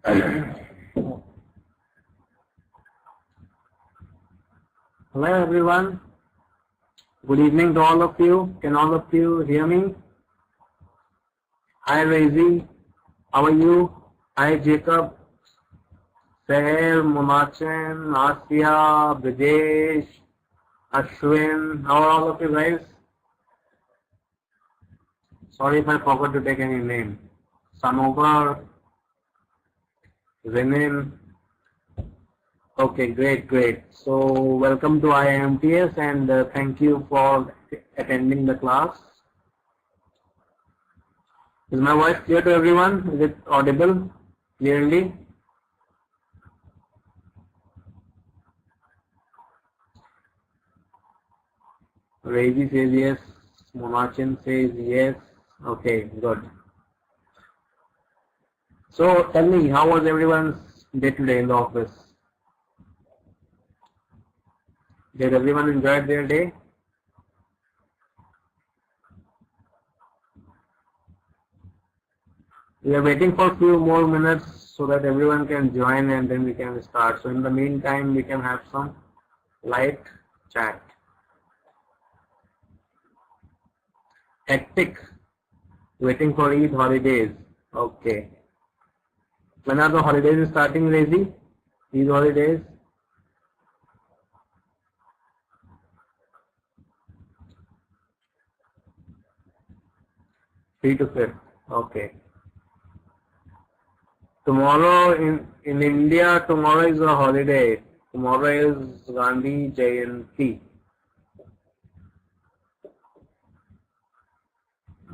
Hello everyone. Good evening to all of you. Can all of you hear me? Hi Razi. How are you? Hi Jacob. Seher, Munachin, Asya, Brijesh, Ashwin. How are all of you guys? Sorry if I forgot to take any name. Sanobar, Renin. Okay, great. So welcome to IIMTS and thank you for attending the class. Is my voice clear to everyone? Is it audible clearly? Ravi says yes. Monachin says yes. Okay, good. So tell me, how was everyone's day today in the office? Did everyone enjoy their day? We are waiting for a few more minutes so that everyone can join and then we can start. So in the meantime, we can have some light chat. Hectic. Waiting for Eid holidays. Okay. When are the holidays starting, Razi? Eid holidays? 3 to 5th. Okay. Tomorrow in India, tomorrow is a holiday. Tomorrow is Gandhi Jayanti.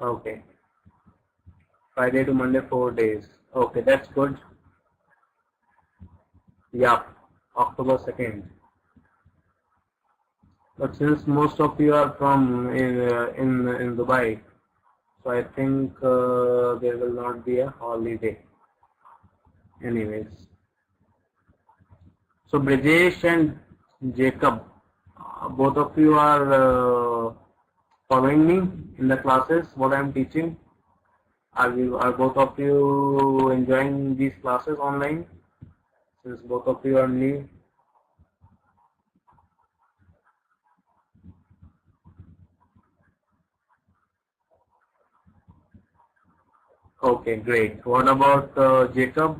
Okay. Friday to Monday, 4 days. Okay, that's good. Yeah, October 2nd. But since most of you are from in Dubai, so I think there will not be a holiday. Anyways, so Brijesh and Jacob, both of you are following me in the classes. What I am teaching. Are both of you enjoying these classes online? Since both of you are new. Okay, great. What about Jacob?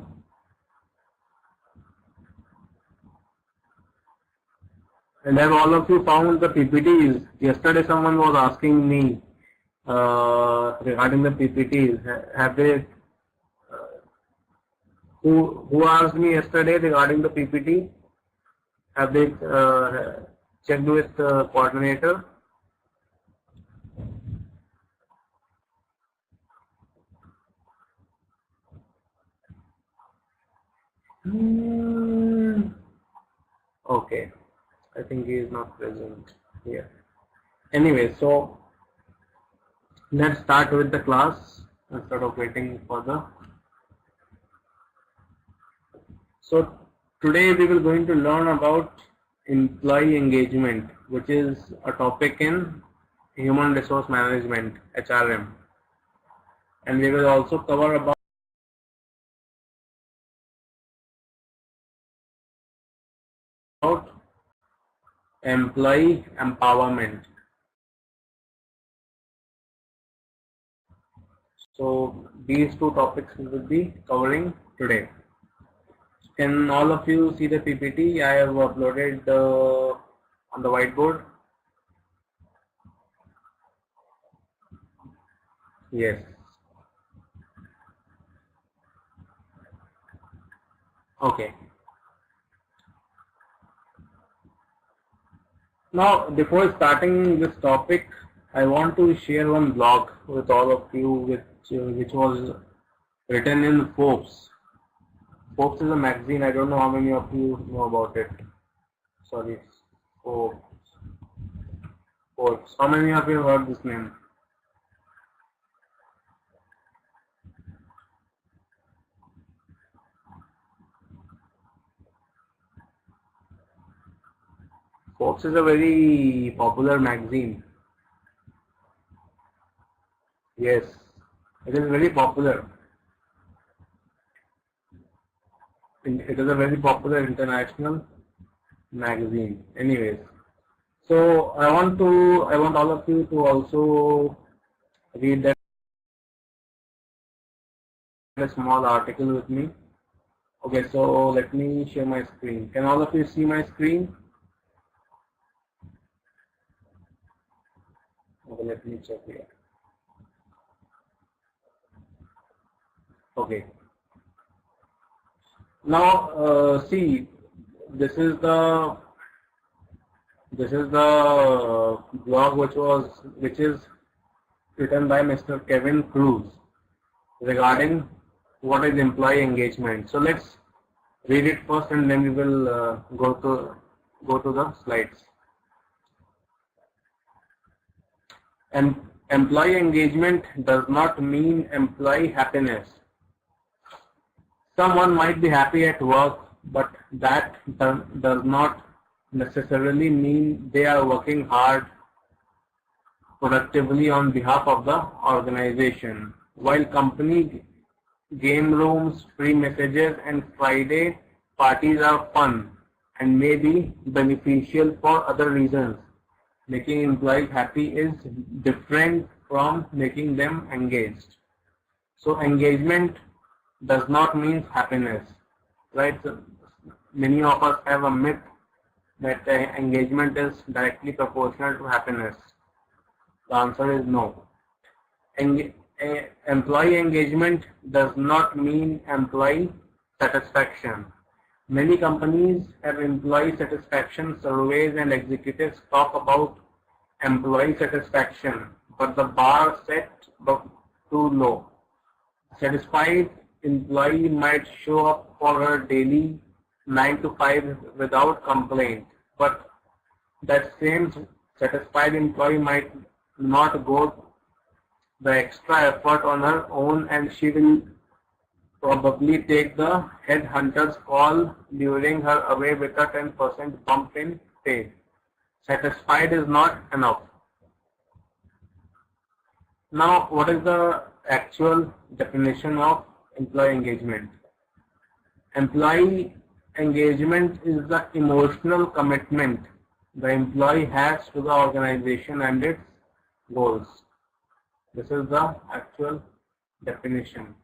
And have all of you found the PPTs? Yesterday someone was asking me regarding the PPTs. Have they? Who asked me yesterday regarding the PPT? Have they checked with the coordinator? Okay, I think he is not present here. Anyway, so let's start with the class instead of waiting for the. So today we will going to learn about employee engagement, which is a topic in human resource management, HRM, and we will also cover about employee empowerment. So these two topics we will be covering today. Can all of you see the PPT I have uploaded on the whiteboard? Yes. Okay. Now, before starting this topic, I want to share one blog with all of you, which was written in Forbes. Forbes is a magazine. I don't know how many of you know about it. Sorry, Forbes. Forbes. How many of you have heard this name? Forbes is a very popular magazine. Yes, it is very popular. It is a very popular international magazine. Anyways, so I want all of you to also read that small article with me. Okay, so let me share my screen. Can all of you see my screen? Okay, let me check here. Okay. Now, see, this is the blog which is written by Mr. Kevin Cruz regarding what is employee engagement. So let's read it first, and then we will go to the slides. And employee engagement does not mean employee happiness. Someone might be happy at work, but that does not necessarily mean they are working hard productively on behalf of the organization. While company game rooms, free messages, and Friday parties are fun and may be beneficial for other reasons, making employees happy is different from making them engaged. So engagement does not mean happiness, right? So many of us have a myth that engagement is directly proportional to happiness. The answer is no. Employee engagement does not mean employee satisfaction. Many companies have employee satisfaction surveys and executives talk about employee satisfaction, but the bar set too low. Satisfied employee might show up for her daily 9 to 5 without complaint, but that same satisfied employee might not go the extra effort on her own, and she will probably take the headhunter's call during her away with a 10% bump in pay. Satisfied is not enough. Now, what is the actual definition of employee engagement? Employee engagement is the emotional commitment the employee has to the organization and its goals. This is the actual definition.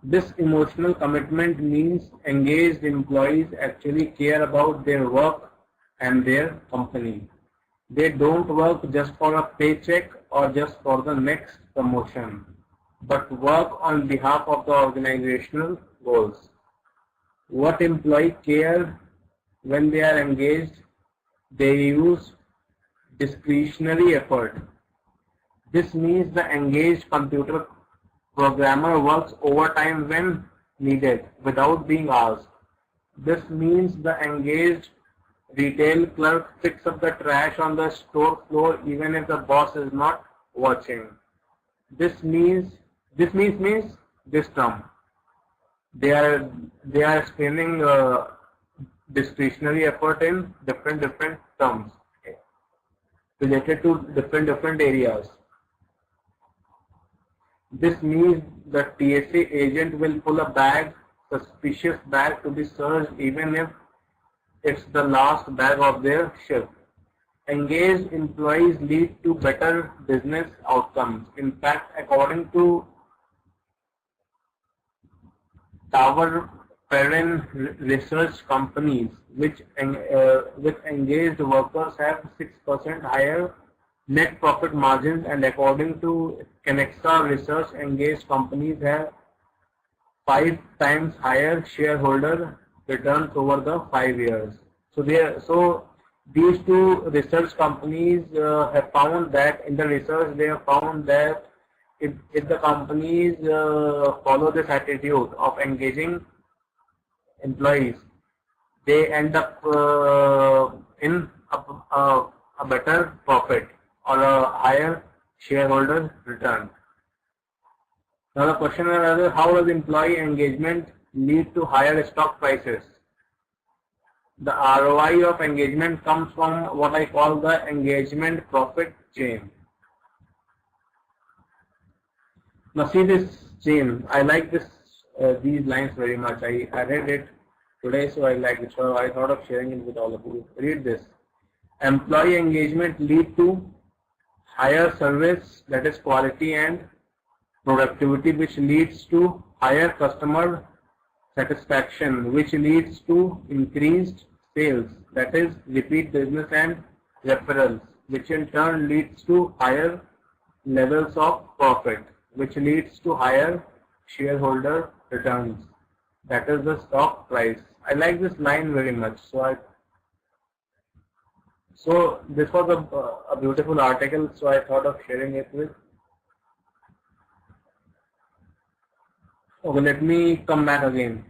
This emotional commitment means engaged employees actually care about their work and their company. They don't work just for a paycheck or just for the next promotion, but work on behalf of the organizational goals. What employees care when they are engaged? They use discretionary effort. This means the engaged computer programmer works overtime when needed without being asked. This means the engaged retail clerk picks up the trash on the store floor even if the boss is not watching. This means this term. They are explaining discretionary effort in different terms related to different areas. This means the TSA agent will pull a suspicious bag to be searched even if it's the last bag of their shift. Engaged employees lead to better business outcomes. In fact, according to Tower Perrin research, companies with engaged workers have 6% higher net profit margins, and according to Kenexa research, engaged companies have 5 times higher shareholder returns over the 5 years. So these two research companies have found that in the research they have found that if the companies follow this attitude of engaging employees, they end up in a better profit or a higher shareholder return. Now the question is, how does employee engagement lead to higher stock prices? The ROI of engagement comes from what I call the engagement profit chain. Now see this chain. I like these lines very much. I read it today, so I like it. So I thought of sharing it with all of you. Read this. Employee engagement lead to higher service, that is quality and productivity, which leads to higher customer satisfaction, which leads to increased sales, that is repeat business and referrals, which in turn leads to higher levels of profit, which leads to higher shareholder returns, that is the stock price. I like this line very much. So this was a beautiful article, so I thought of sharing it with. Okay, let me come back again.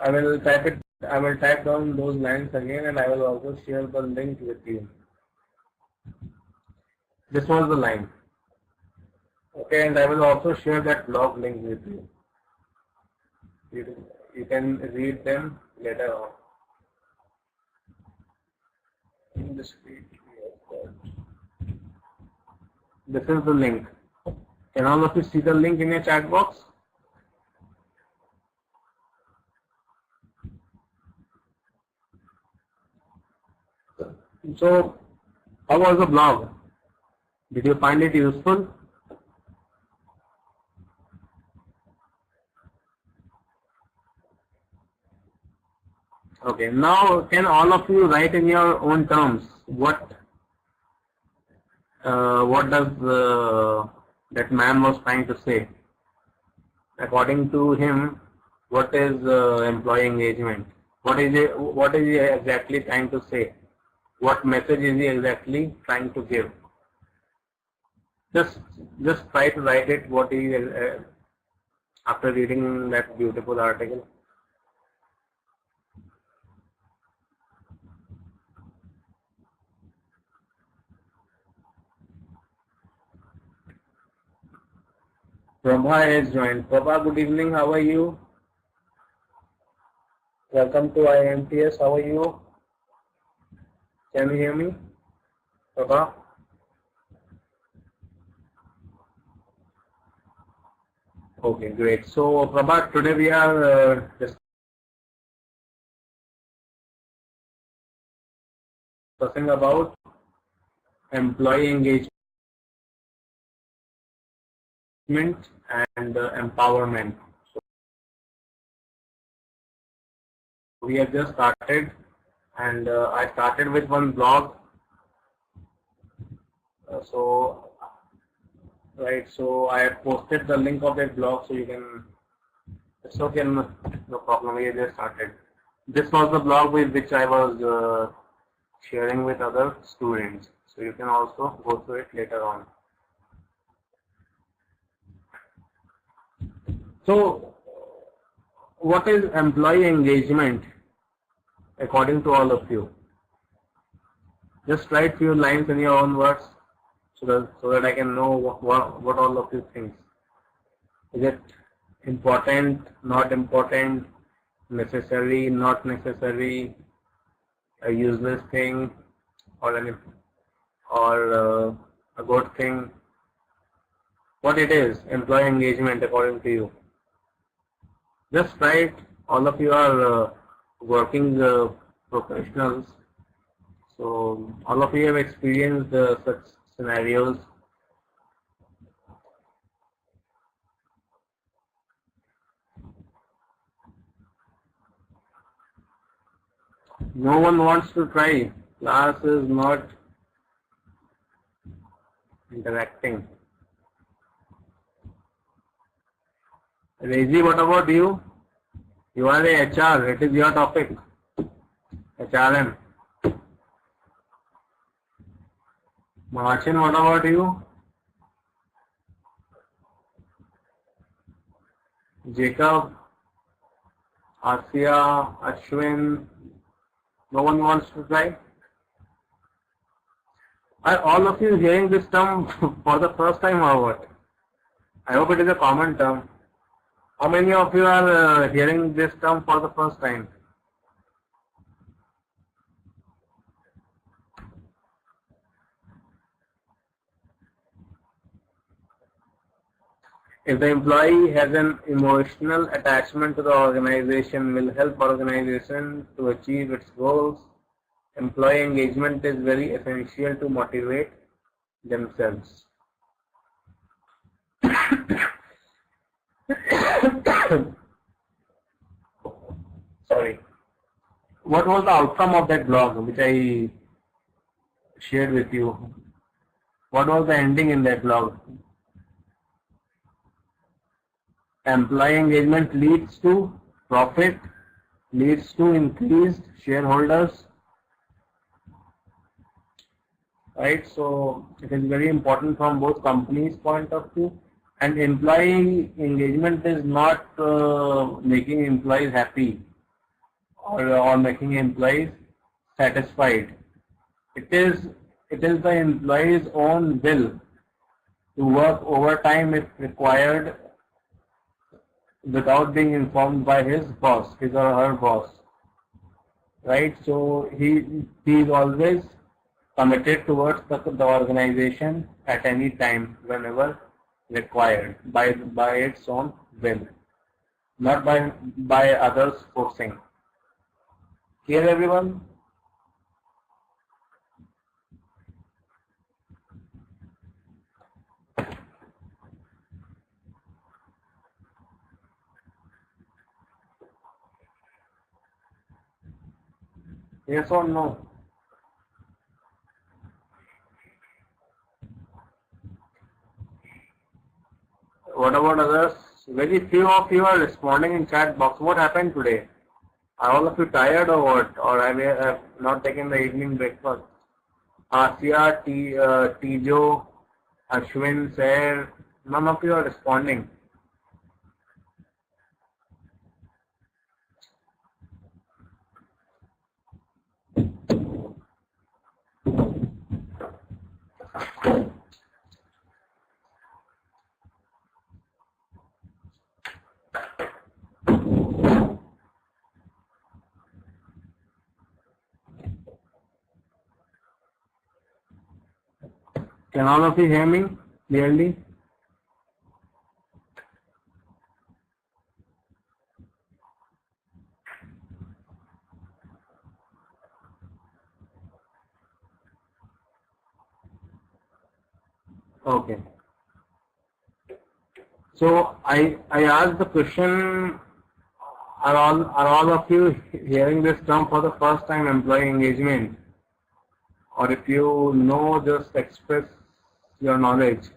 I will type down those lines again, and I will also share the link with you. This was the line. Okay, and I will also share that blog link with you. You can read them later on. In this is the link. Can all of you see the link in your chat box? So, how was the blog? Did you find it useful? Okay, now can all of you write in your own terms what does that man was trying to say? According to him, what is employee engagement? What is he exactly trying to say? What message is he exactly trying to give? Just try to write it. What he after reading that beautiful article. Prabha has joined. Prabha, good evening. How are you? Welcome to IMTS. How are you? Can you hear me, Prabha? Okay, great. So, Prabha, today we are discussing about employee engagement and empowerment. So we have just started, and I started with one blog. So I have posted the link of that blog, so you can. It's okay, no problem. We just started. This was the blog with which I was sharing with other students, so you can also go through it later on. So, what is employee engagement according to all of you? Just write few lines in your own words so that I can know what all of you think. Is it important, not important, necessary, not necessary, a useless thing, or a good thing? What it is, employee engagement according to you? Just write. All of you are working professionals, so all of you have experienced such scenarios. No one wants to try. Class is not interacting. Rezi, what about you? You are a HR. It is your topic. HRM. Marcin, what about you? Jacob, Asia, Ashwin. No one wants to try? Are all of you hearing this term for the first time or what? I hope it is a common term. How many of you are hearing this term for the first time? If the employee has an emotional attachment to the organization, will help organization to achieve its goals. Employee engagement is very essential to motivate themselves. Sorry. What was the outcome of that blog which I shared with you? What was the ending in that blog? Employee engagement leads to profit, leads to increased shareholders. Right, so it is very important from both companies' point of view. And employee engagement is not making employees happy or making employees satisfied. It is the employee's own will to work overtime if required without being informed by his boss, his or her boss. Right, so he is always committed towards the organization at any time, whenever required, by its own will, not by others forcing. Clear, everyone? Yes or no? What about others? Very few of you are responding in chat box. What happened today? Are all of you tired or what? Or have not taken the evening breakfast? Asia, Tijo, Ashwin, Sair, none of you are responding. Can all of you hear me clearly? Okay. So I asked the question, are all of you hearing this term for the first time, employee engagement? Or if you know, just express your knowledge.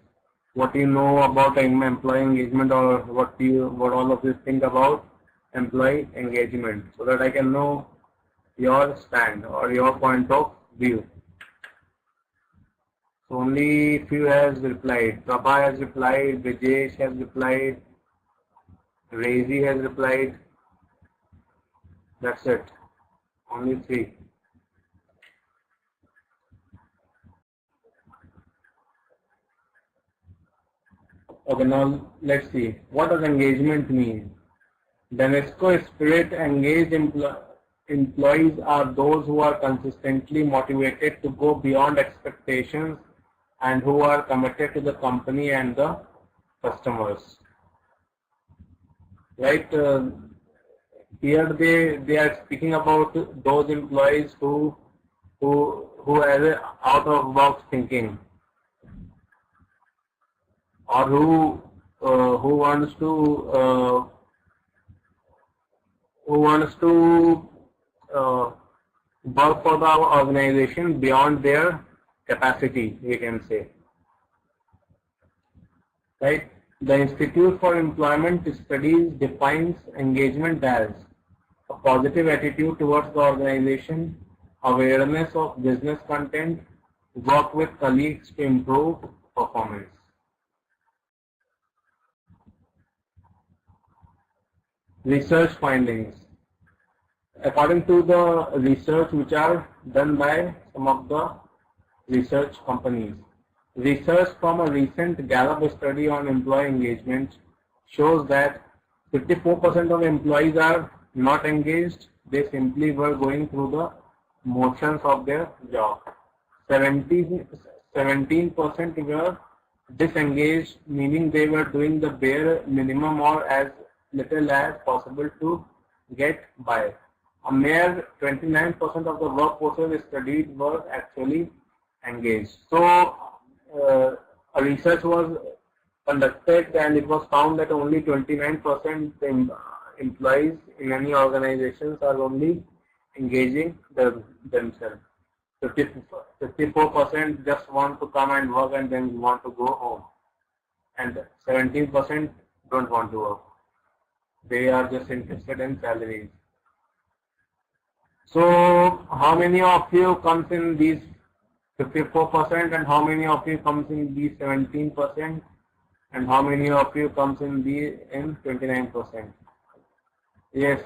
What you know about employee engagement, or what all of you think about employee engagement, so that I can know your stand or your point of view. So only few has replied. Prabha has replied, Vijesh has replied, Razi has replied. That's it. Only 3. Okay, now let's see. What does engagement mean? The UNESCO spirit engaged employees are those who are consistently motivated to go beyond expectations and who are committed to the company and the customers. Right? Here they are speaking about those employees who have a out of box thinking, or who wants to work for the organization beyond their capacity, we can say. Right? The Institute for Employment Studies defines engagement as a positive attitude towards the organization, awareness of business content, work with colleagues to improve performance. Research findings. According to the research which are done by some of the research companies, research from a recent Gallup study on employee engagement shows that 54% of employees are not engaged. They simply were going through the motions of their job. 17% were Disengaged meaning they were doing the bare minimum or as little as possible to get by. A mere 29% of the workforces studied were actually engaged. So a research was conducted and it was found that only 29% employees in any organizations are only engaging themselves. 54% just want to come and work and then want to go home, and 17% don't want to work. They are just interested in salaries. So how many of you comes in these 54% and how many of you comes in these 17% and how many of you comes in 29%? Yes.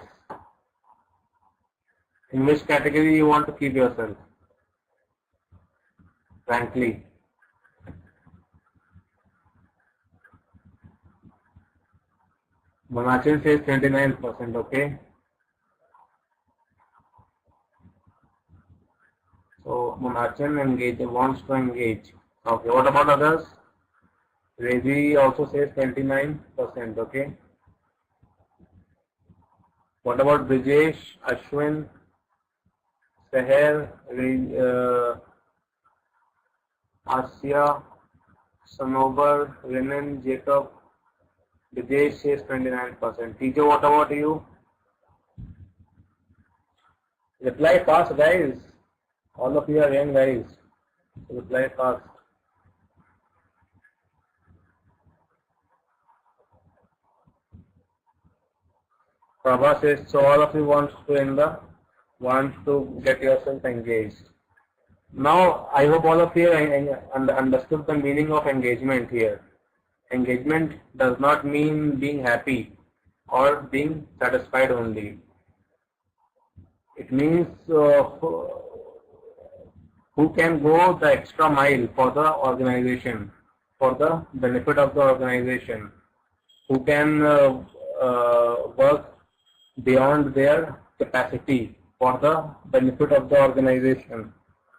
In which category you want to keep yourself? Frankly. Monachin says 29%, okay? So Monachin wants to engage. Okay, what about others? Rezi also says 29%, okay? What about Brijesh, Ashwin, Seher, Asya, Sanobar, Renan, Jacob? Brijesh says 29%. Teacher, what about you? Reply fast, guys. All of you are young guys. Reply fast. Prabha says, so all of you want to get yourself engaged. Now, I hope all of you understood the meaning of engagement here. Engagement does not mean being happy or being satisfied only. It means who can go the extra mile for the organization, for the benefit of the organization, who can work beyond their capacity for the benefit of the organization,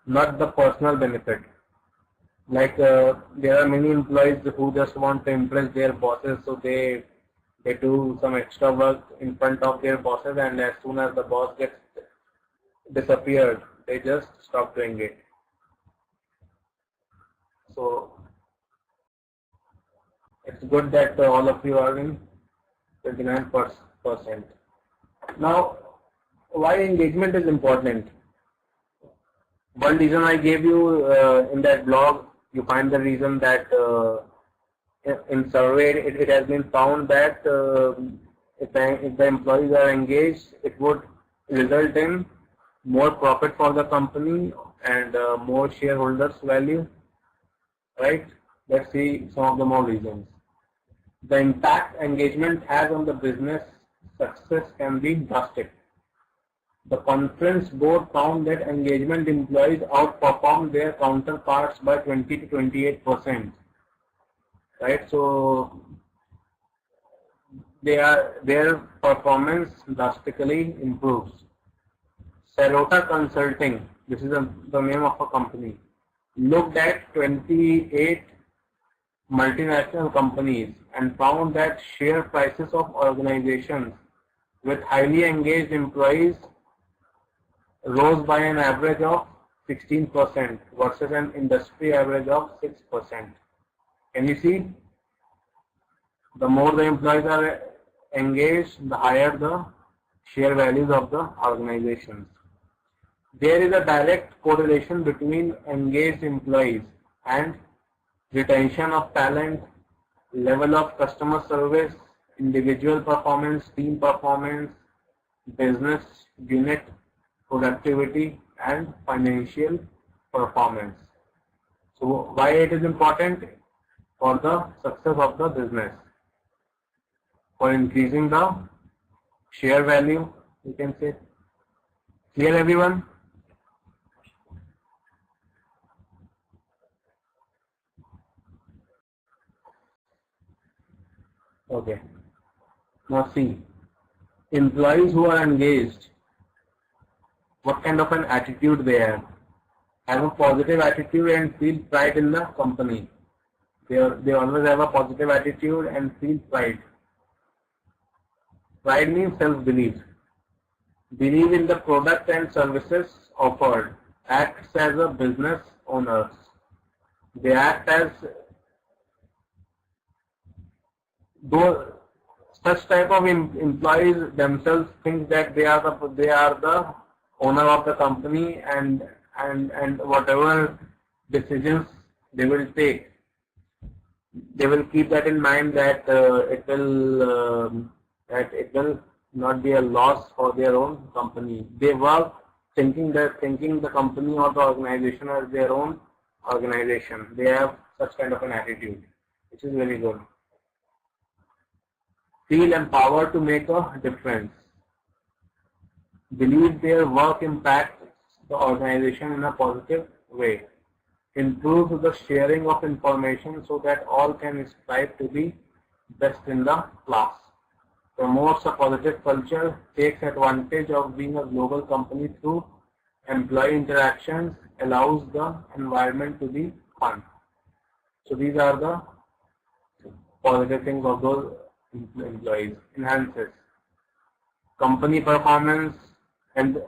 not the personal benefit. Like there are many employees who just want to impress their bosses, so they do some extra work in front of their bosses, and as soon as the boss gets disappeared, they just stop doing it. So it's good that all of you are in 29%. Now, why engagement is important? One reason I gave you in that blog, you find the reason that in survey it has been found that if the employees are engaged, it would result in more profit for the company and more shareholders value, right? Let's see some of the more reasons. The impact engagement has on the business success can be drastic. The conference board found that engagement employees outperform their counterparts by 20 to 28%. Right? So their performance drastically improves. Sarota Consulting, this is the name of a company, looked at 28 multinational companies and found that share prices of organizations with highly engaged employees rose by an average of 16% versus an industry average of 6%. Can you see? The more the employees are engaged, the higher the share values of the organizations. There is a direct correlation between engaged employees and retention of talent, level of customer service, individual performance, team performance, business unit productivity, and financial performance. So why it is important? For the success of the business, for increasing the share value, you can say. Clear, everyone? Okay. Now see, employees who are engaged, what kind of an attitude they have a positive attitude and feel pride in the company. They always have a positive attitude and feel pride. Pride means self-belief. Believe in the product and services offered. Acts as a business owners. They act as though such type of employees themselves think that they are the owner of the company, and whatever decisions they will take, they will keep that in mind that it will not be a loss for their own company. They work thinking the company or the organization as their own organization. They have such kind of an attitude, which is very good. Feel empowered to make a difference. Believe their work impacts the organization in a positive way. Improve the sharing of information so that all can strive to be best in the class. Promotes a positive culture, takes advantage of being a global company through employee interactions, allows the environment to be fun. So these are the positive things of those employees. Enhances company performance, and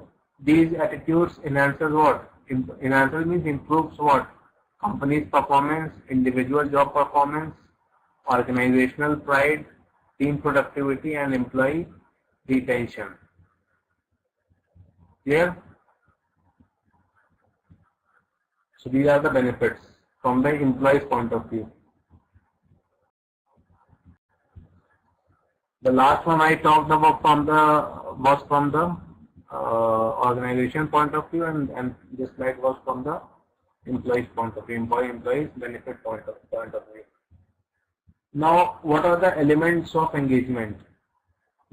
these attitudes enhances what? Enhances means improves what? Company's performance, individual job performance, organizational pride, team productivity, and employee retention. Clear? So these are the benefits from the employee's point of view. The last one I talked about was from the organization point of view, and this slide was from the employee's point of view, employee's benefit point of view. Now, what are the elements of engagement?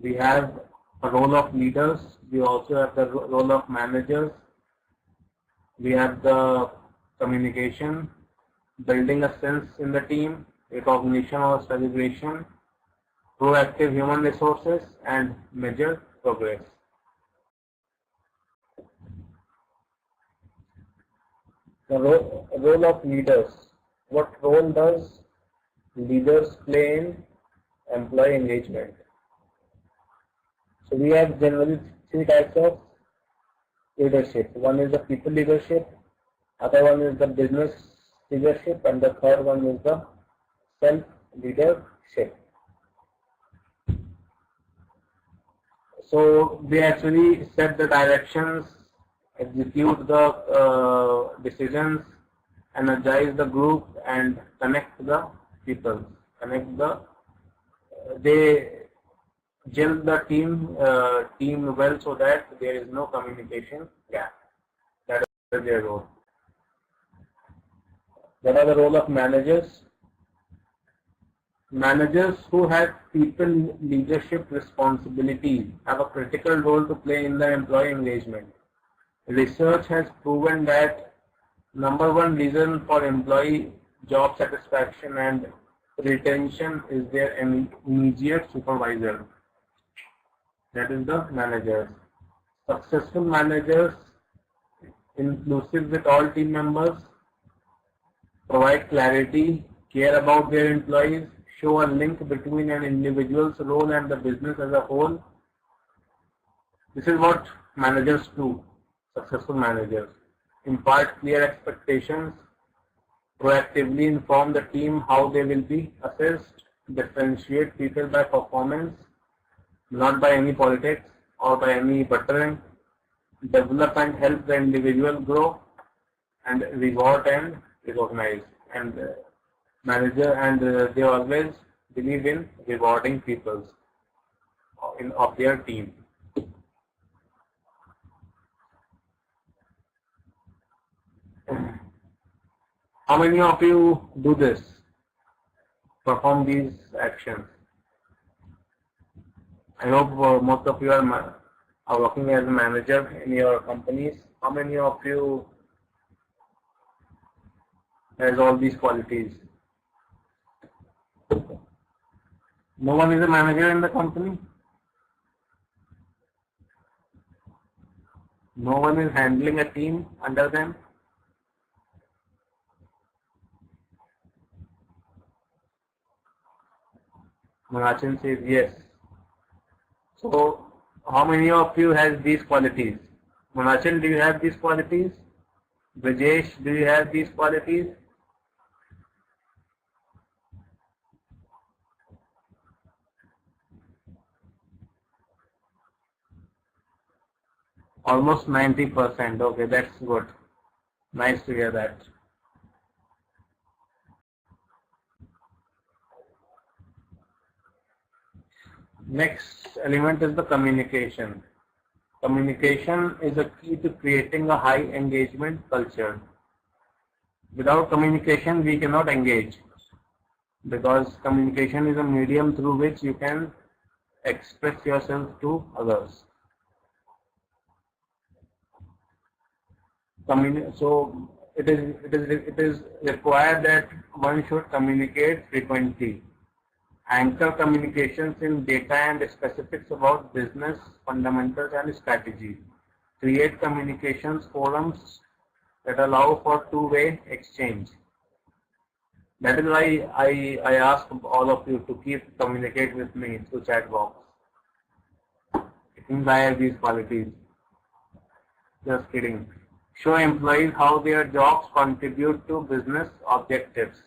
We have a role of leaders. We also have the role of managers. We have the communication, building a sense in the team, recognition or celebration, proactive human resources, and measure progress. The role of leaders. What role does leaders play in employee engagement? So we have generally three types of leadership. One is the people leadership, other one is the business leadership, and the third one is the self-leadership. So they actually set the directions, execute the decisions, energize the group, and connect the people. They gel the team well so that there is no communication gap. That is their role. What are the role of managers? Managers who have people leadership responsibilities have a critical role to play in the employee engagement. Research has proven that #1 reason for employee job satisfaction and retention is their immediate supervisor. That is the managers. Successful managers, inclusive with all team members, provide clarity, care about their employees, show a link between an individual's role and the business as a whole. This is what managers do, successful managers. Impart clear expectations, proactively inform the team how they will be assessed, differentiate people by performance, not by any politics or by any buttering, develop and help the individual grow, and reward and recognize. And manager they always believe in rewarding people of their team. How many of you do this? Perform these actions? I hope most of you are working as a manager in your companies. How many of you has all these qualities? No one is a manager in the company? No one is handling a team under them? Munachin says yes. So, how many of you has these qualities? Munachin, do you have these qualities? Brajesh, do you have these qualities? Almost 90%. Okay, that's good. Nice to hear that. Next element is the communication. Communication is a key to creating a high engagement culture. Without communication, we cannot engage, because communication is a medium through which you can express yourself to others. So it is required that one should communicate frequently. Anchor communications in data and specifics about business fundamentals and strategy. Create communications forums that allow for two-way exchange. That is why I ask all of you to communicate with me through chat box. It means I have these qualities. Just kidding. Show employees how their jobs contribute to business objectives.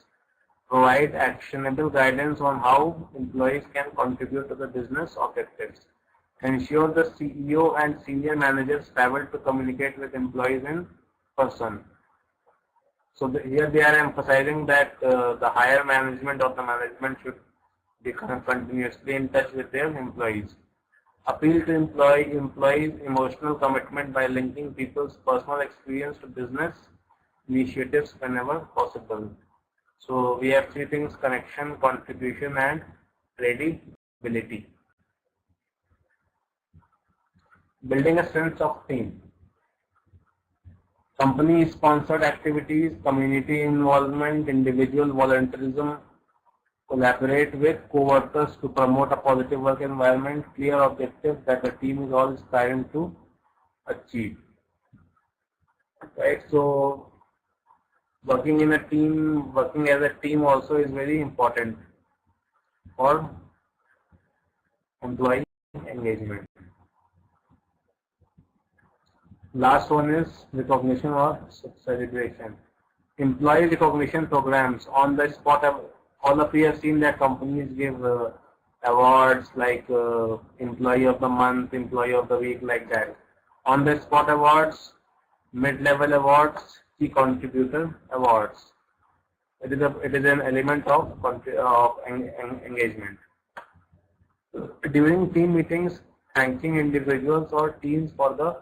Provide actionable guidance on how employees can contribute to the business objectives. Ensure the CEO and senior managers travel to communicate with employees in person. So here they are emphasizing that the higher management of the management should be continuously in touch with their employees. Appeal to employees' emotional commitment by linking people's personal experience to business initiatives whenever possible. So we have three things: connection, contribution, and credibility. Building a sense of team. Company-sponsored activities, community involvement, individual volunteerism. Collaborate with co-workers to promote a positive work environment, clear objectives that the team is all striving to achieve. Right, so working in a team, working as a team also is very important for employee engagement. Last one is recognition or celebration. Employee recognition programs on the spot. All of you have seen that companies give awards like Employee of the Month, Employee of the Week, like that. On the spot awards, mid-level awards, key contributor awards. It is an element of engagement. During team meetings, thanking individuals or teams for the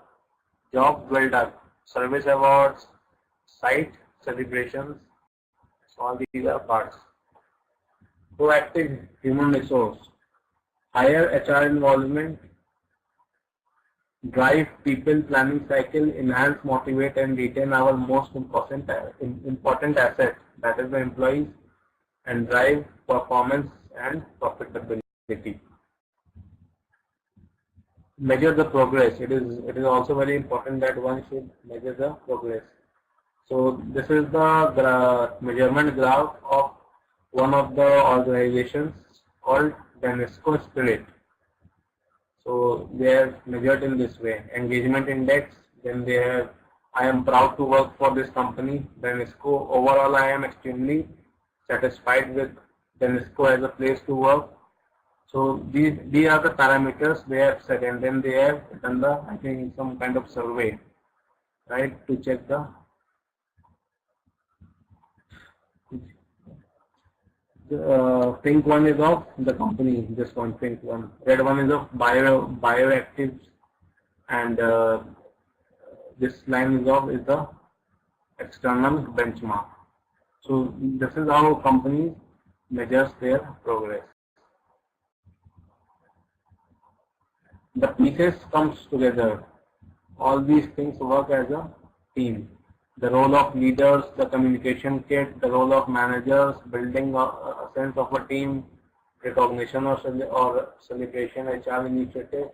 job well done. Service awards, site celebrations, all these are parts. Proactive human resource. Higher HR involvement, drive people planning cycle, enhance, motivate, and retain our most important asset, that is the employees, and drive performance and profitability. Measure the progress. It is also very important that one should measure the progress. So this is the measurement graph of one of the organizations called UNESCO Spirit. So they are measured in this way: engagement index. Then they have, I am proud to work for this company, UNESCO. Overall, I am extremely satisfied with UNESCO as a place to work. So these are the parameters they have set, and then they have done the, I think, some kind of survey, right, to check the pink one is of the company, this one, pink one. Red one is of bioactives, and this line is the external benchmark. So this is how companies measures their progress. The pieces comes together. All these things work as a team. The role of leaders, the communication kit, the role of managers, building a sense of a team, recognition or celebration, HR initiatives.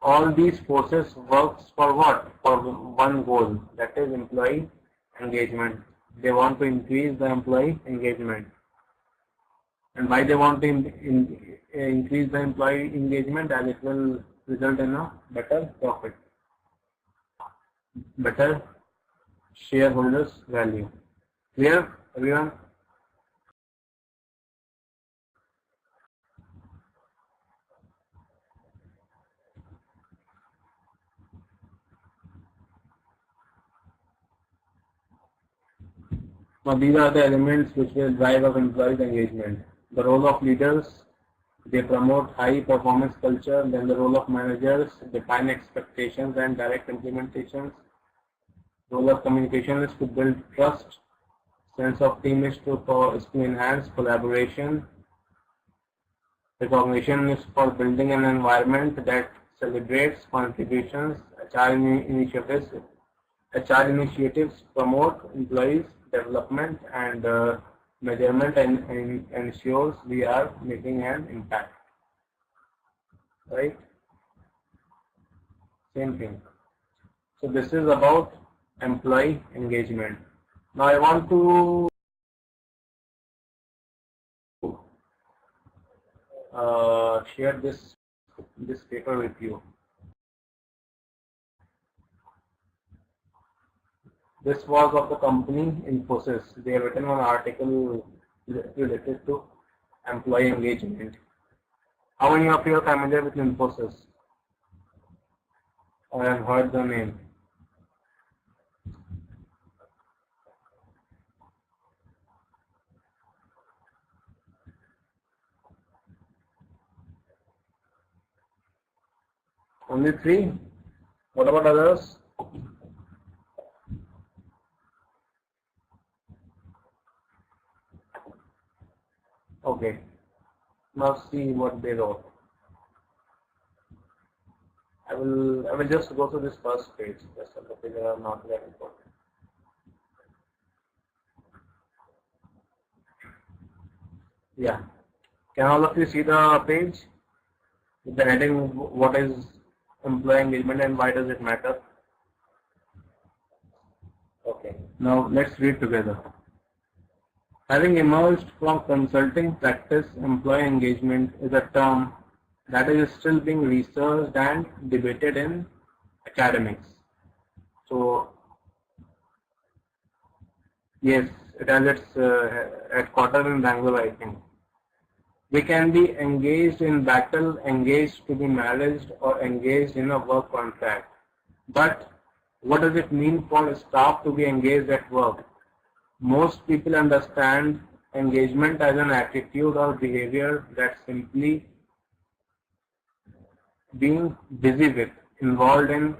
All these forces works for what? For one goal, that is employee engagement. They want to increase the employee engagement. And why they want to increase the employee engagement, and it will result in a better profit, better shareholders value. Clear, everyone? Now these are the elements which will drive up employees engagement. The role of leaders, they promote high performance culture. Then the role of managers, define expectations and direct implementations. Role of communication is to build trust. Sense of team is to enhance collaboration. Recognition is for building an environment that celebrates contributions. HR initiatives promote employees development, and measurement and ensures we are making an impact. Right? Same thing. So this is about employee engagement. Now I want to share this paper with you. This was of the company Infosys. They have written an article related to employee engagement. How many of you are familiar with Infosys or have heard the name? Only 3? What about others? Okay, now see what they wrote. I will just go to this first page. Rest of the pages are not very important. Yeah, can all of you see the page with the heading "What is employee engagement and why does it matter?" Okay, now let's read together. Having emerged from consulting practice, employee engagement is a term that is still being researched and debated in academics. So, yes, it has its headquarters in Bangalore, I think. We can be engaged in battle, engaged to be managed, or engaged in a work contract. But what does it mean for staff to be engaged at work? Most people understand engagement as an attitude or behavior that's simply being busy with, involved in,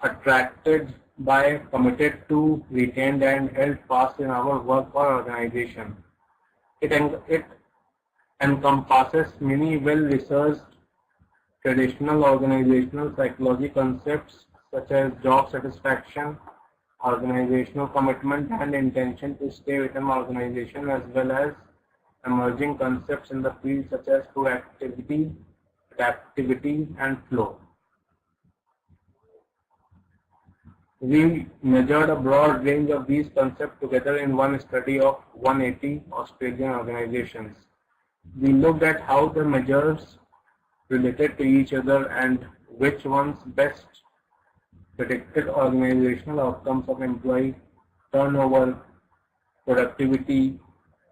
attracted by, committed to, retained and held fast in our work or organization. It encompasses many well-researched traditional organizational psychology concepts such as job satisfaction, organizational commitment and intention to stay within an organization, as well as emerging concepts in the field such as proactivity, adaptivity and flow. We measured a broad range of these concepts together in one study of 180 Australian organizations. We looked at how the measures related to each other and which ones best predicted organizational outcomes of employee turnover, productivity,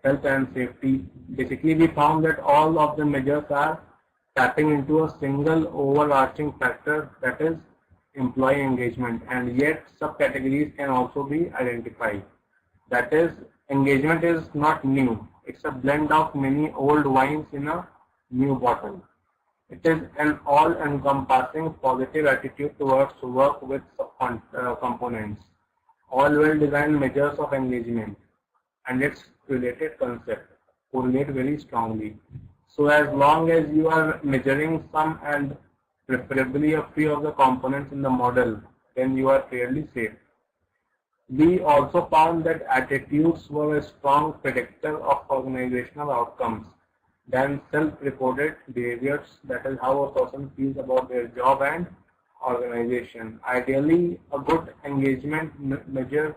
health and safety. Basically, we found that all of the measures are tapping into a single overarching factor, that is employee engagement, and yet subcategories can also be identified. That is, engagement is not new. It's a blend of many old wines in a new bottle. It is an all-encompassing positive attitude towards work with components, all well-designed measures of engagement, and its related concept correlate very strongly. So as long as you are measuring some and preferably a few of the components in the model, then you are fairly safe. We also found that attitudes were a strong predictor of organizational outcomes than self-reported behaviors, that is how a person feels about their job and organization. Ideally, a good engagement measure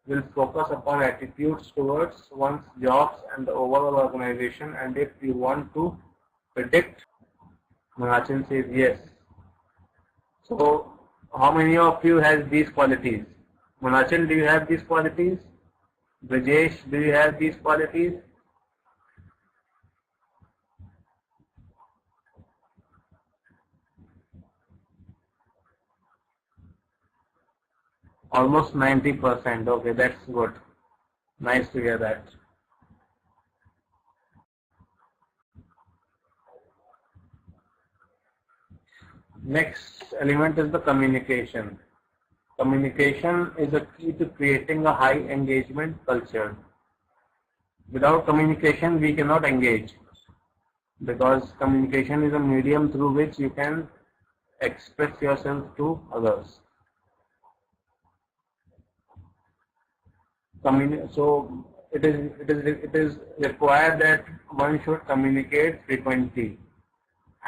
will focus upon attitudes towards one's jobs and the overall organization. And if you want to predict, Manachin says yes. So, how many of you has these qualities? Manachin, do you have these qualities? Brajesh, do you have these qualities? Almost 90%. Okay, that's good. Nice to hear that. Next element is the communication. Communication is a key to creating a high engagement culture. Without communication, we cannot engage, because communication is a medium through which you can express yourself to others. So it is required that one should communicate frequently.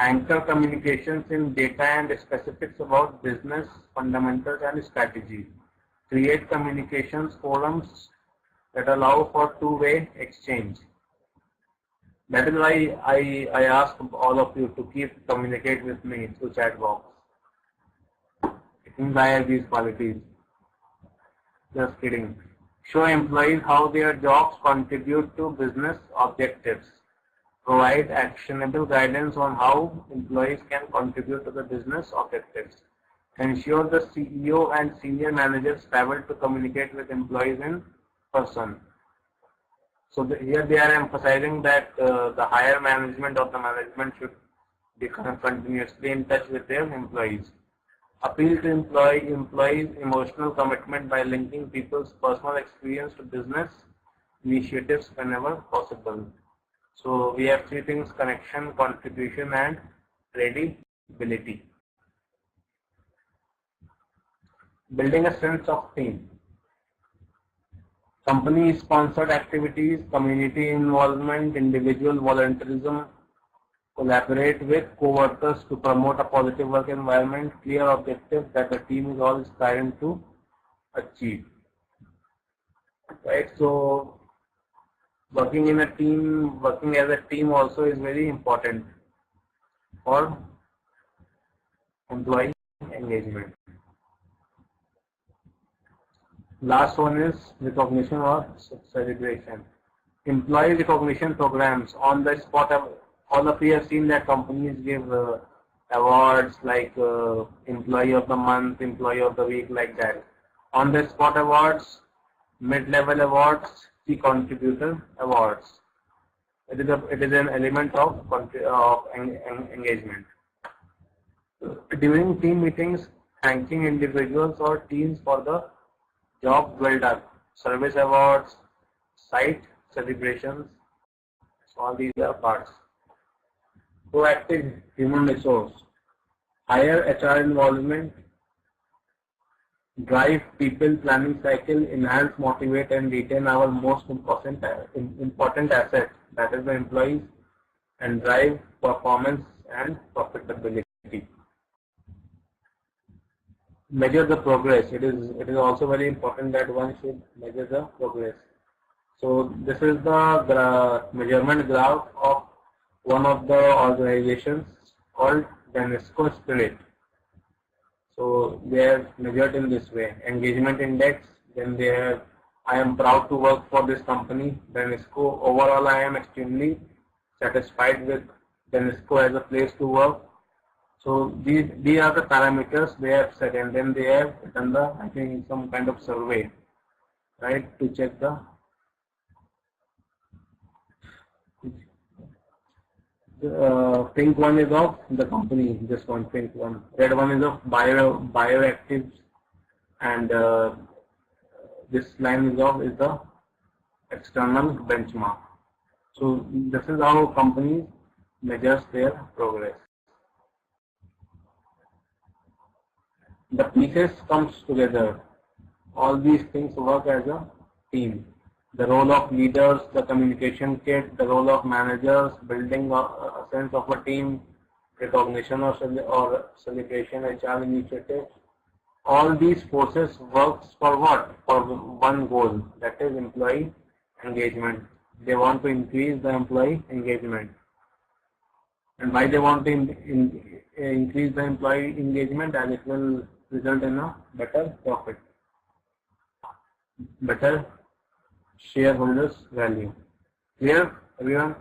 Anchor communications in data and specifics about business fundamentals and strategy. Create communications forums that allow for two-way exchange. That is why I ask all of you to keep communicate with me through chat box. It means I have these qualities. Just kidding. Show employees how their jobs contribute to business objectives. Provide actionable guidance on how employees can contribute to the business objectives. Ensure the CEO and senior managers travel to communicate with employees in person. So here they are emphasizing that the higher management of the management should be continuously in touch with their employees. Appeal to employees' emotional commitment by linking people's personal experience to business initiatives whenever possible. So we have three things: connection, contribution, and credibility. Building a sense of team. Company-sponsored activities, community involvement, individual volunteerism. Collaborate with co-workers to promote a positive work environment. Clear objectives that the team is all striving to achieve. Right. So working in a team, working as a team also is very important for employee engagement. Last one is recognition or celebration. Employee recognition programs on the spot. All of you have seen that companies give awards like Employee of the Month, Employee of the Week, like that. On the spot awards, mid-level awards, key contributor awards. It is an element of engagement. During team meetings, thanking individuals or teams for the job well done. Service awards, site celebrations, all these are parts. Proactive human resource. Higher HR involvement. Drive people planning cycle. Enhance, motivate, and retain our most important asset, that is the employees, and drive performance and profitability. Measure the progress. It is also very important that one should measure the progress. So this is the measurement graph of one of the organizations called UNESCO Spirit. So they are measured in this way: engagement index. Then they have, I am proud to work for this company, UNESCO. Overall, I am extremely satisfied with UNESCO as a place to work. So these are the parameters they have set, and then they have done the, I think, some kind of survey, right, to check the pink one is of the company, this one, pink one. Red one is of bioactives, and this line is the external benchmark. So this is how companies measures their progress. The pieces comes together. All these things work as a team. The role of leaders, the communication kit, the role of managers, building a sense of a team, recognition or celebration, HR initiatives, All these forces works for what? For one goal, that is employee engagement. They want to increase the employee engagement. And why they want to increase the employee engagement? As it will result in a better profit, better shareholders value. Clear, everyone?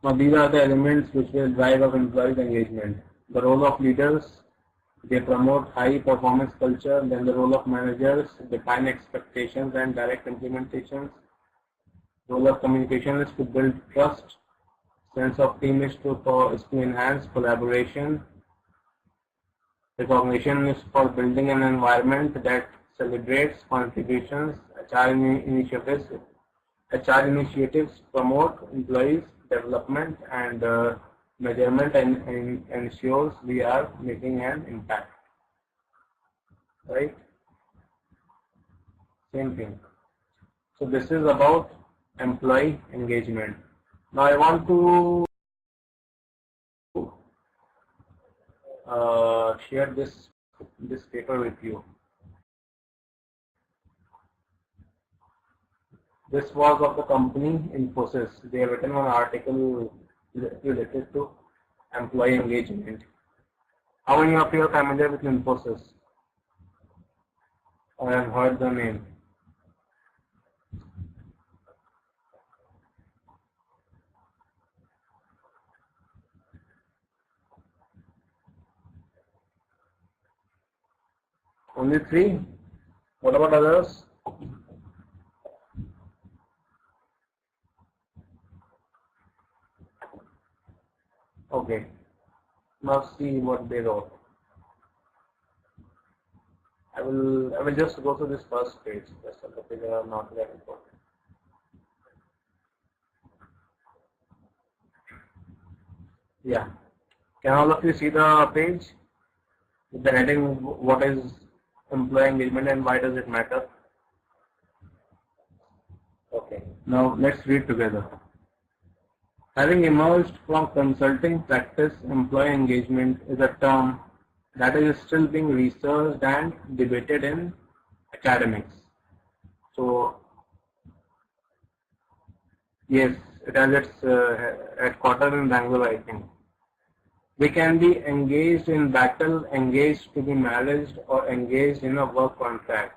Now these are the elements which will drive up employees engagement. The role of leaders, they promote high performance culture. Then the role of managers, define expectations and direct implementations. Role of communication is to build trust. Sense of team is to enhance collaboration. Recognition is for building an environment that celebrates contributions. HR initiatives promote employees development, and measurement and ensures we are making an impact. Right? Same thing. So this is about employee engagement. Now I want to share this paper with you. This was of the company Infosys. They have written an article related to employee engagement. How many of you are familiar with Infosys? I have heard the name. Only 3? What about others? Okay, now see what they wrote. I will just go to this first page. The rest of the pages are not very important. Yeah, can all of you see the page with the heading what is employee engagement and why does it matter? Okay, now let's read together. Having emerged from consulting practice, employee engagement is a term that is still being researched and debated in academics. So, yes, it has its headquarters in Bangalore, I think. We can be engaged in battle, engaged to be managed, or engaged in a work contract.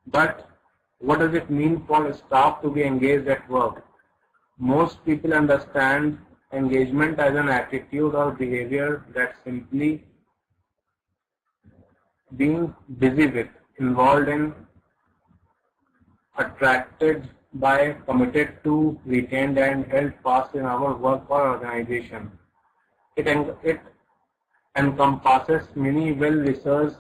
But what does it mean for staff to be engaged at work? Most people understand engagement as an attitude or behavior that's simply being busy with, involved in, attracted by, committed to, retained and held fast in our work or organization. It encompasses many well-researched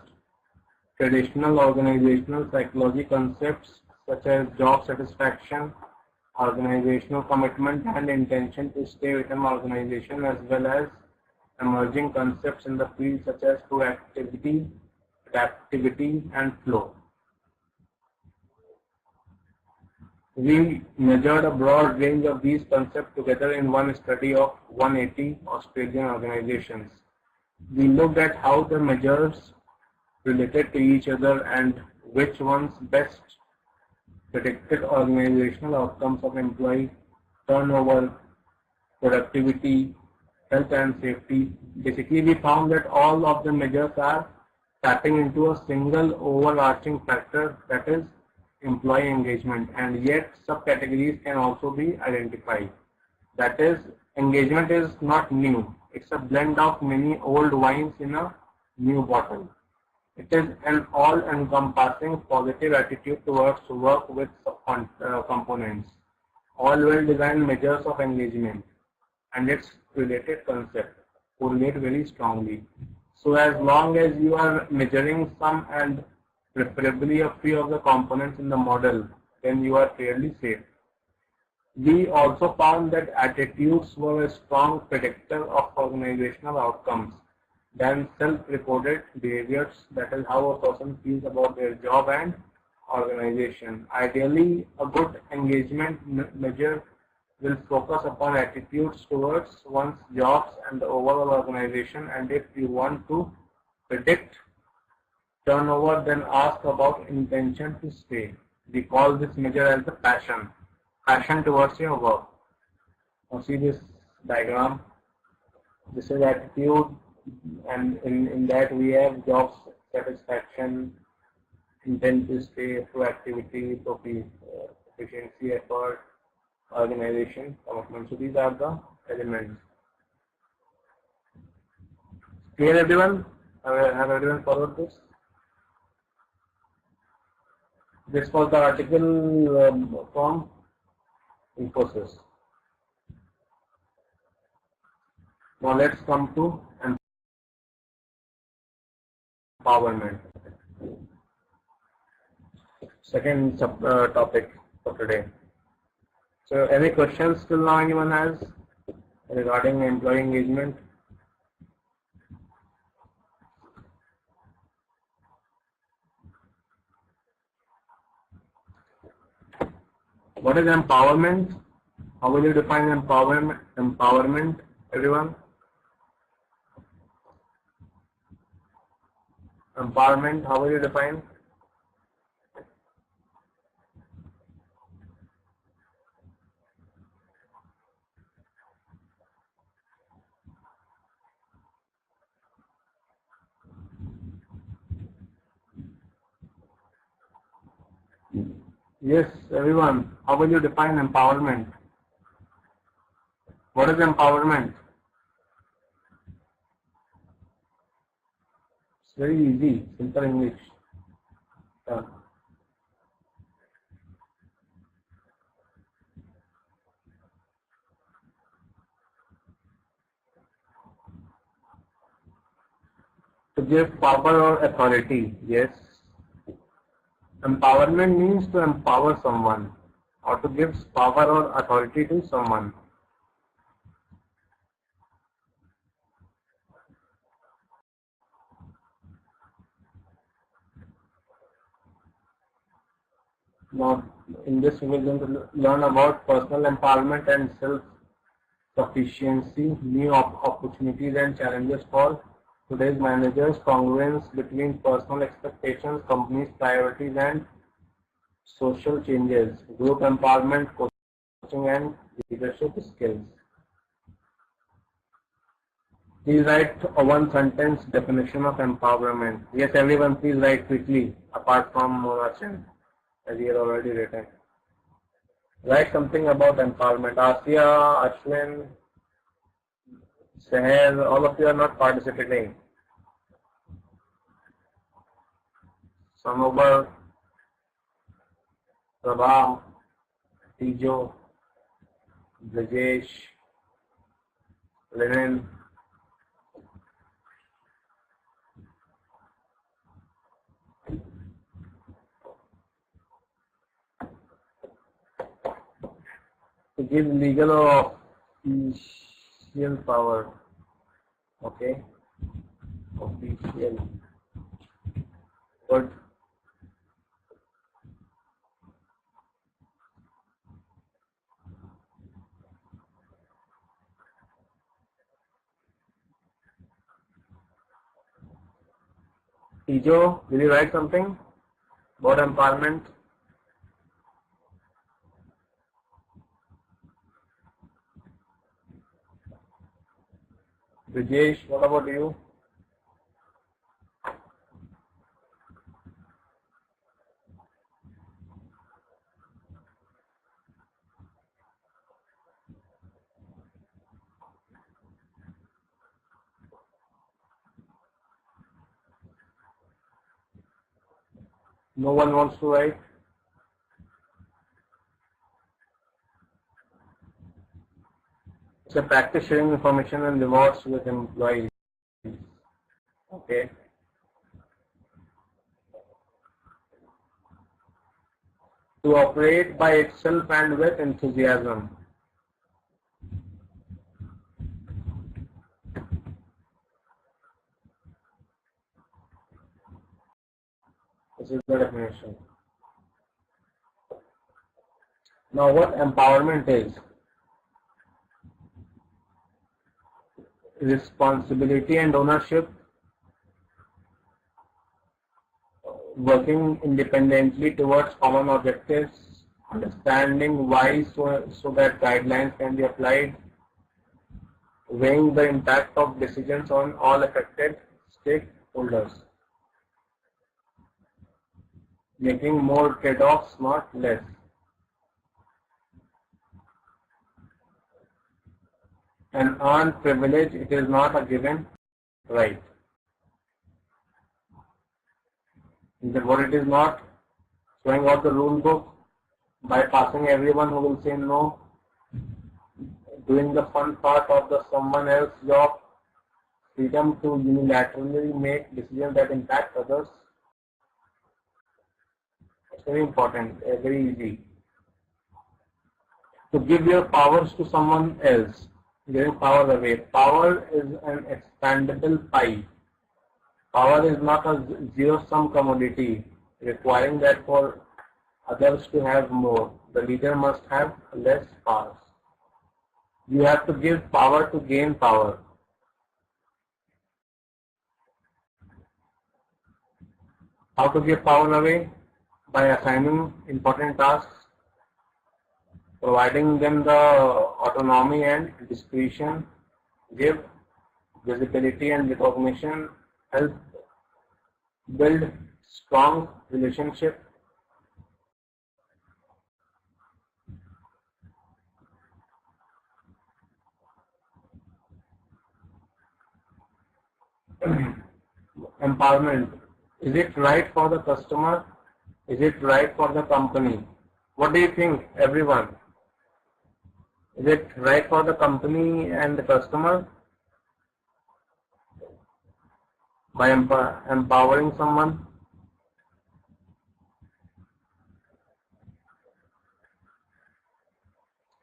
traditional organizational psychology concepts such as job satisfaction, organizational commitment and intention to stay within an organization, as well as emerging concepts in the field such as proactivity, adaptivity and flow. We measured a broad range of these concepts together in one study of 180 Australian organizations. We looked at how the measures related to each other and which ones best predicted organizational outcomes of employee turnover, productivity, health and safety. Basically, we found that all of the measures are tapping into a single overarching factor, that is employee engagement, and yet subcategories can also be identified. That is, engagement is not new. It's a blend of many old wines in a new bottle. It is an all-encompassing positive attitude towards work with components, all well-designed measures of engagement, and its related concept correlate very strongly. So as long as you are measuring some and preferably a few of the components in the model, then you are fairly safe. We also found that attitudes were a strong predictor of organizational outcomes than self-reported behaviors, that is how a person feels about their job and organization. Ideally, a good engagement measure will focus upon attitudes towards one's jobs and the overall organization. And if you want to predict turnover, then ask about intention to stay. We call this measure as the passion towards your work. Now see this diagram. This is attitude, and in that we have job satisfaction, intent to stay, proactivity, efficiency, effort, organization, commitment. So these are the elements. Clear, everyone? Have everyone followed this? This was the article from Infosys. Now let's come to empowerment. Second topic for today. So any questions till now anyone has regarding employee engagement? What is empowerment? How will you define empowerment, everyone? Empowerment, how will you define? Yes, everyone, how will you define empowerment? What is empowerment? It's very easy, simple English. To give power or authority, yes. Empowerment means to empower someone or to give power or authority to someone. Now, in this we are going to learn about personal empowerment and self-sufficiency, new opportunities and challenges for today's managers, congruence between personal expectations, company's priorities and social changes, group empowerment, coaching and leadership skills. Please write a one sentence definition of empowerment. Yes, everyone, please write quickly, apart from Monachan, as he has already written. Write something about empowerment. Asya, Ashwin, Seher, all of you are not participating. Sanobar, Prabha, Tijo, Brajesh, Lenin. To give legal or official power. Okay. Official. Good. Tijo, will you write something about empowerment? Brajesh, what about you? No one wants to write? It's a practice sharing information and rewards with employees. Okay. To operate by itself and with enthusiasm. This is the definition. Now what empowerment is? Responsibility and ownership, working independently towards common objectives, understanding why so that guidelines can be applied, weighing the impact of decisions on all affected stakeholders, making more trade-offs, not less. An earned privilege, it is not a given right. Then what it is not? Throwing out the rule book, bypassing everyone who will say no, doing the fun part of the someone else's job, freedom to unilaterally make decisions that impact others. It's very important, very easy. To give your powers to someone else, giving power away. Power is an expandable pie. Power is not a zero-sum commodity, requiring that for others to have more. The leader must have less powers. You have to give power to gain power. How to give power away? By assigning important tasks, providing them the autonomy and discretion, give visibility and recognition, help build strong relationship. Empowerment. Is it right for the customer? Is it right for the company? What do you think, everyone? Is it right for the company and the customer? By empowering someone?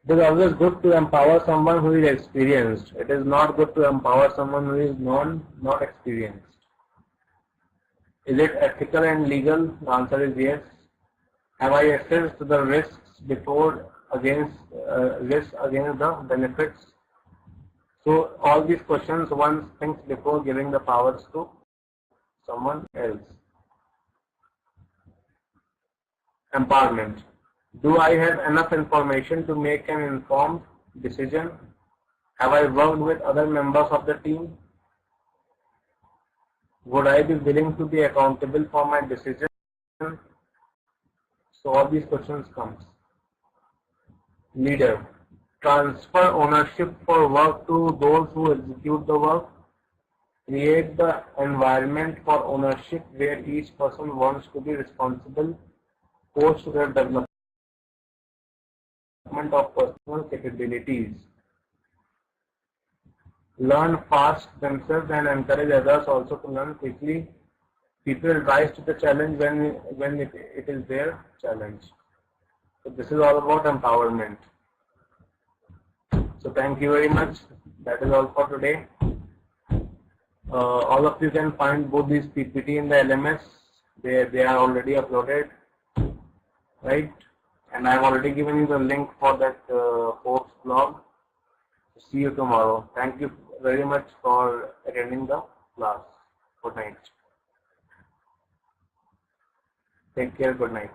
It is always good to empower someone who is experienced. It is not good to empower someone who is not experienced. Is it ethical and legal? The answer is yes. Have I assessed the risks before against the benefits? So all these questions one thinks before giving the powers to someone else. Empowerment. Do I have enough information to make an informed decision? Have I worked with other members of the team? Would I be willing to be accountable for my decision? So all these questions comes. Leader. Transfer ownership for work to those who execute the work. Create the environment for ownership where each person wants to be responsible. Coach their development of personal capabilities. Learn fast themselves and encourage others also to learn quickly. People rise to the challenge when it is their challenge. So this is all about empowerment. So thank you very much. That is all for today. All of you can find both these PPT in the LMS. They are already uploaded, right? And I have already given you the link for that Forbes blog. See you tomorrow. Thank you very much for attending the class. Good night. Take care. Good night.